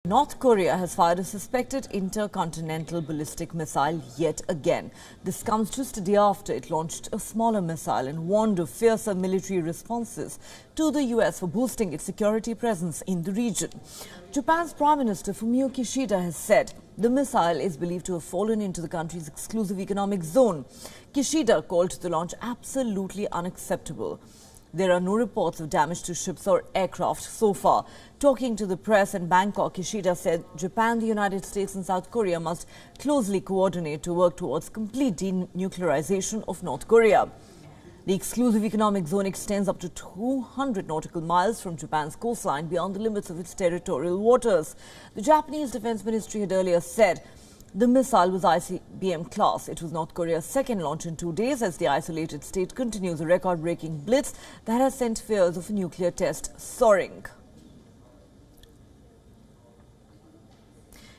North Korea has fired a suspected intercontinental ballistic missile yet again. This comes just a day after it launched a smaller missile and warned of fiercer military responses to the US for boosting its security presence in the region. Japan's Prime Minister Fumio Kishida has said the missile is believed to have fallen into the country's exclusive economic zone. Kishida called the launch absolutely unacceptable. There are no reports of damage to ships or aircraft so far. Talking to the press in Bangkok, Kishida said Japan, the United States and South Korea must closely coordinate to work towards complete denuclearization of North Korea. The exclusive economic zone extends up to 200 nautical miles from Japan's coastline beyond the limits of its territorial waters. The Japanese Defense Ministry had earlier said the missile was ICBM class. It was North Korea's second launch in 2 days as the isolated state continues a record-breaking blitz that has sent fears of a nuclear test soaring.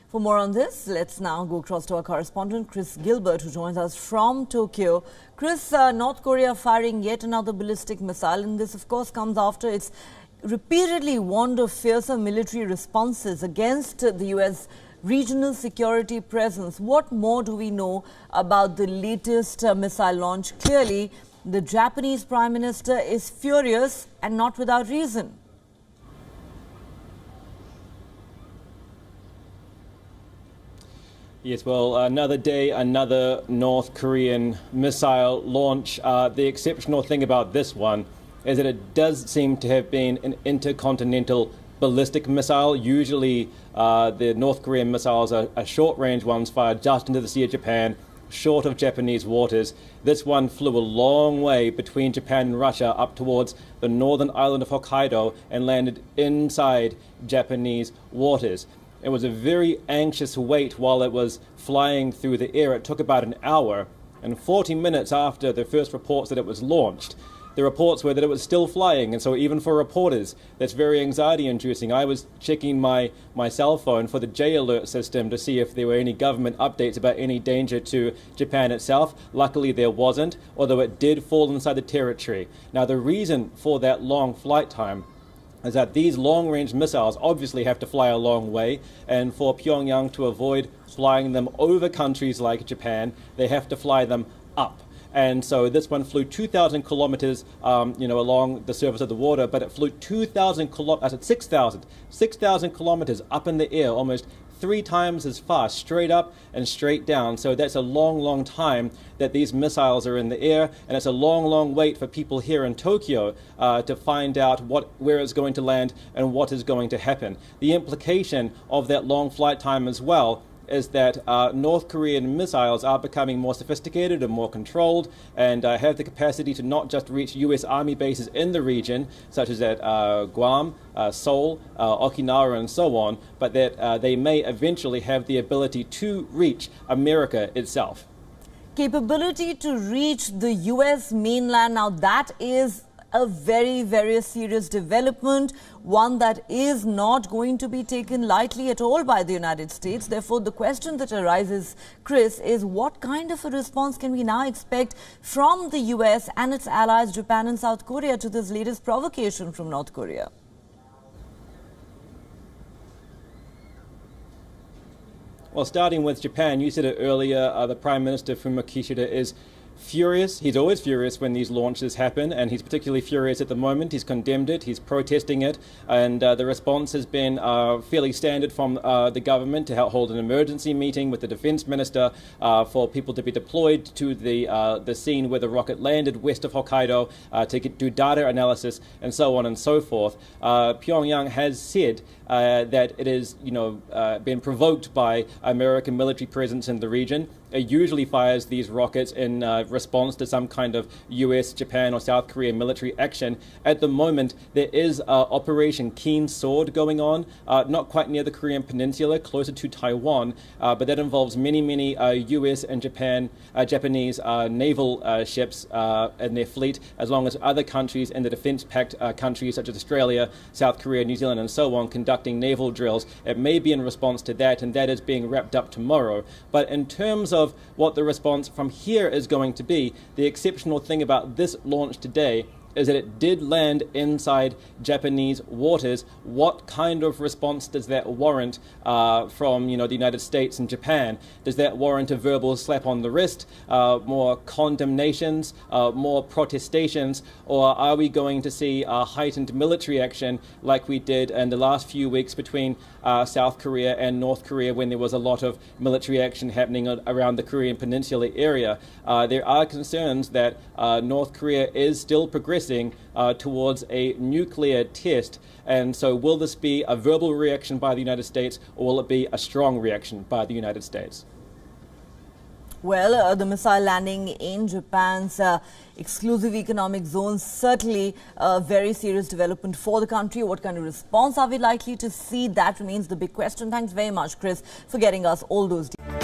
For more on this, let's now go across to our correspondent Chris Gilbert, who joins us from Tokyo. Chris, North Korea firing yet another ballistic missile, and this of course comes after it's repeatedly warned of fiercer military responses against the US regional security presence. What more do we know about the latest missile launch? Clearly, the Japanese Prime Minister is furious and not without reason. Yes, well, another day, another North Korean missile launch. The exceptional thing about this one is that it does seem to have been an intercontinental ballistic missile. Usually the North Korean missiles are short-range ones fired just into the Sea of Japan, short of Japanese waters. This one flew a long way between Japan and Russia up towards the northern island of Hokkaido and landed inside Japanese waters. It was a very anxious wait while it was flying through the air. It took about an hour, and 40 minutes after the first reports that it was launched, the reports were that it was still flying. And so even for reporters, that's very anxiety-inducing. I was checking my cell phone for the J-alert system to see if there were any government updates about any danger to Japan itself. Luckily, there wasn't, although it did fall inside the territory. Now, the reason for that long flight time is that these long-range missiles obviously have to fly a long way, and for Pyongyang to avoid flying them over countries like Japan, they have to fly them up. And so this one flew 2,000 kilometers, along the surface of the water, but it flew 6,000 kilometers up in the air, almost 3 times as fast, straight up and straight down. So that's a long, long time that these missiles are in the air, and it's a long, long wait for people here in Tokyo to find out where it's going to land and what is going to happen. The implication of that long flight time as well is that North Korean missiles are becoming more sophisticated and more controlled, and have the capacity to not just reach US Army bases in the region, such as at Guam, Seoul, Okinawa, and so on, but that they may eventually have the ability to reach America itself. Capability to reach the US mainland, now that is a very, very serious development, one that is not going to be taken lightly at all by the United States. Therefore, the question that arises, Chris, is what kind of a response can we now expect from the US and its allies, Japan and South Korea, to this latest provocation from North Korea? Well, starting with Japan, you said it earlier, the Prime Minister Fumio Kishida is furious. He's always furious when these launches happen, and he's particularly furious at the moment. He's condemned it, he's protesting it, and the response has been fairly standard from the government to hold an emergency meeting with the defense minister for people to be deployed to the scene where the rocket landed west of Hokkaido to do data analysis and so on and so forth. Pyongyang has said that it is, been provoked by American military presence in the region. It usually fires these rockets in response to some kind of US, Japan, or South Korean military action. At the moment, there is Operation Keen Sword going on, not quite near the Korean peninsula, closer to Taiwan, but that involves many US and Japanese naval ships in their fleet, as long as other countries and the defense-packed countries such as Australia, South Korea, New Zealand, and so on conducting naval drills. It may be in response to that, and that is being wrapped up tomorrow. But in terms of what the response from here is going to be, the exceptional thing about this launch today is that it did land inside Japanese waters. What kind of response does that warrant from the United States and Japan? Does that warrant a verbal slap on the wrist, more condemnations, more protestations, or are we going to see a heightened military action like we did in the last few weeks between South Korea and North Korea, when there was a lot of military action happening around the Korean Peninsula area? There are concerns that North Korea is still progressing towards a nuclear test. And so will this be a verbal reaction by the United States, or will it be a strong reaction by the United States? Well, the missile landing in Japan's exclusive economic zone, certainly a very serious development for the country. What kind of response are we likely to see? That remains the big question. Thanks very much, Chris, for getting us all those details.